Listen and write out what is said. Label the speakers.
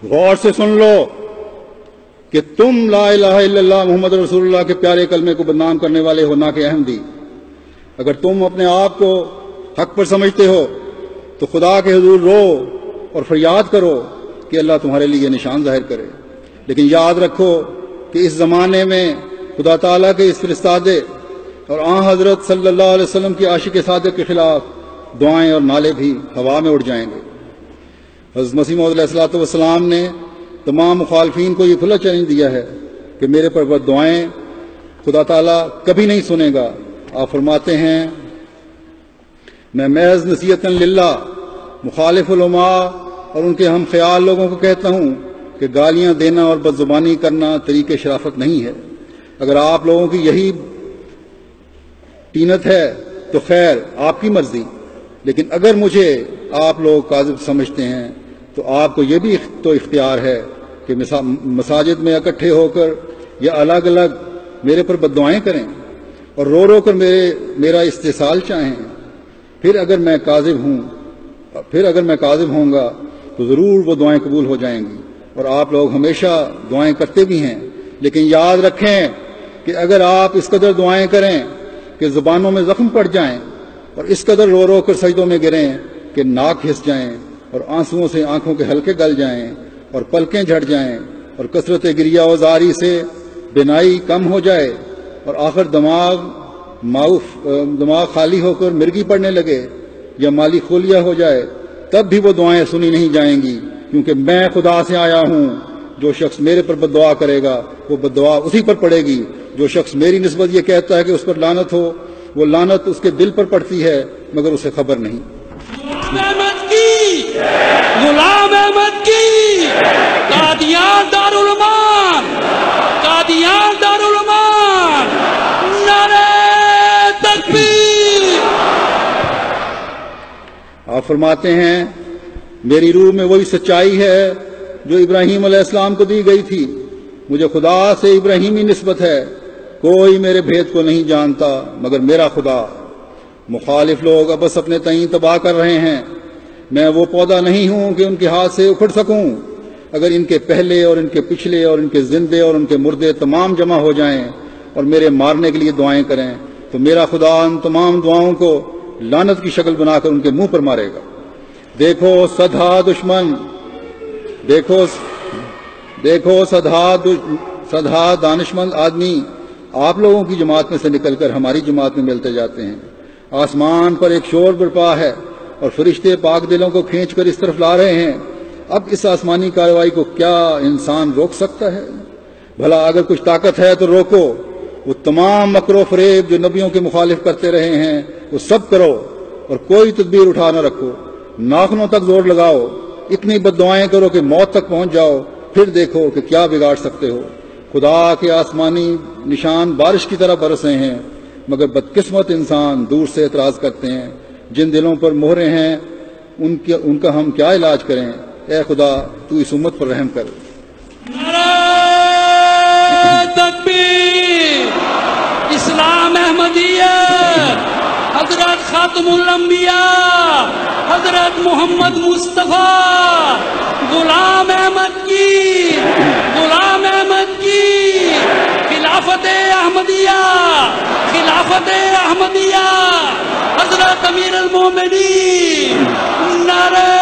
Speaker 1: गौर से सुन लो कि तुम ला इलाहा इल्लल्लाह मोहम्मद रसूलुल्लाह के प्यारे कलमे को बदनाम करने वाले हो, ना कि अहमदी। अगर तुम अपने आप को हक पर समझते हो तो खुदा के हुजूर रो और फरियाद करो कि अल्लाह तुम्हारे लिए निशान जाहिर करे। लेकिन याद रखो कि इस ज़माने में खुदा ताला के इस फरिश्तादे और हज़रत सल्लल्लाहु अलैहि वसल्लम की आशिक सादिक के खिलाफ दुआएं और नाले भी हवा में उड़ जाएंगे। हज़रत मसीह मौऊद अलैहिस्सलातु वस्सलाम ने तमाम मुखालफीन को ये खुला चैलेंज दिया है कि मेरे पर दुआएं खुदा ताला कभी नहीं सुनेगा। आप फरमाते हैं, मैं महज नसीहतन लिल्लाह मुखालिफ उलमा और उनके हम ख्याल लोगों को कहता हूँ कि गालियाँ देना और बदजुबानी करना तरीके शराफत नहीं है। अगर आप लोगों की यही टीनत है तो खैर आपकी मर्जी, लेकिन अगर मुझे आप लोग काज़िब समझते हैं तो आपको ये भी तो इख्तियार है कि मसाजिद में इकट्ठे होकर या अलग अलग मेरे पर बद्दुआएं करें और रो रो कर मेरा इस्तेसाल चाहें। फिर अगर मैं काज़िब होऊंगा तो ज़रूर वो दुआएं कबूल हो जाएंगी और आप लोग हमेशा दुआएं करते भी हैं। लेकिन याद रखें कि अगर आप इस कदर दुआएं करें कि ज़ुबानों में ज़ख्म पड़ जाएं और इस कदर रो रो कर सजदों में गिरें कि नाक हिस जाएं और आंसुओं से आंखों के हल्के गल जाएं और पलकें झड़ जाएं और कसरत गिरिया वजारी से बिनाई कम हो जाए और आखिर दिमाग खाली होकर मिर्गी पड़ने लगे या माली खोलिया हो जाए, तब भी वो दुआएं सुनी नहीं जाएंगी, क्योंकि मैं खुदा से आया हूँ। जो शख्स मेरे पर बद्दुआ करेगा वो बद्दुआ उसी पर पड़ेगी। जो शख्स मेरी निस्बत ये कहता है कि उस पर लानत हो, वो लानत उसके दिल पर पड़ती है मगर उसे खबर नहीं।
Speaker 2: गुलाम अहमद की कादियान दारुल उलूम, कादियान दारुल उलूम, नारे तकबीर।
Speaker 1: आप फरमाते हैं, मेरी रूह में वही सच्चाई है जो इब्राहीम अलैहिस्सलाम को दी गई थी। मुझे खुदा से इब्राहीमी निस्बत है। कोई मेरे भेद को नहीं जानता मगर मेरा खुदा। मुखालिफ लोग अब बस अपने तईं तबाह कर रहे हैं। मैं वो पौधा नहीं हूं कि उनके हाथ से उखड़ सकूं। अगर इनके पहले और इनके पिछले और इनके जिंदे और उनके मुर्दे तमाम जमा हो जाएं और मेरे मारने के लिए दुआएं करें तो मेरा खुदा उन तमाम दुआओं को लानत की शक्ल बनाकर उनके मुंह पर मारेगा। देखो सदा दानिशमंद आदमी आप लोगों की जमात में से निकलकर हमारी जमात में मिलते जाते हैं। आसमान पर एक शोर बरपा है और फरिश्ते पाक दिलों को खींचकर इस तरफ ला रहे हैं। अब इस आसमानी कार्रवाई को क्या इंसान रोक सकता है? भला अगर कुछ ताकत है तो रोको। वो तमाम मकरो फरेब जो नबियों के मुखालिफ करते रहे हैं वो सब करो और कोई तदबीर उठा न रखो। नाखनों तक जोर लगाओ, इतनी बद्दुआएं करो कि मौत तक पहुंच जाओ, फिर देखो कि क्या बिगाड़ सकते हो। खुदा के आसमानी निशान बारिश की तरह बरस रहे हैं मगर बदकिस्मत इंसान दूर से एतराज करते हैं। जिन दिलों पर मोहरे हैं उनका हम क्या इलाज करें? ए खुदा तू इस उम्मत पर रहम कर।
Speaker 2: तकबीर। इस्लाम अहमदिया हजरत खातमुल अंबिया हजरत मोहम्मद मुस्तफा गुलाम अहमद की खिलाफत अहमदिया हजरत अमीर अल मोमिनीन नारे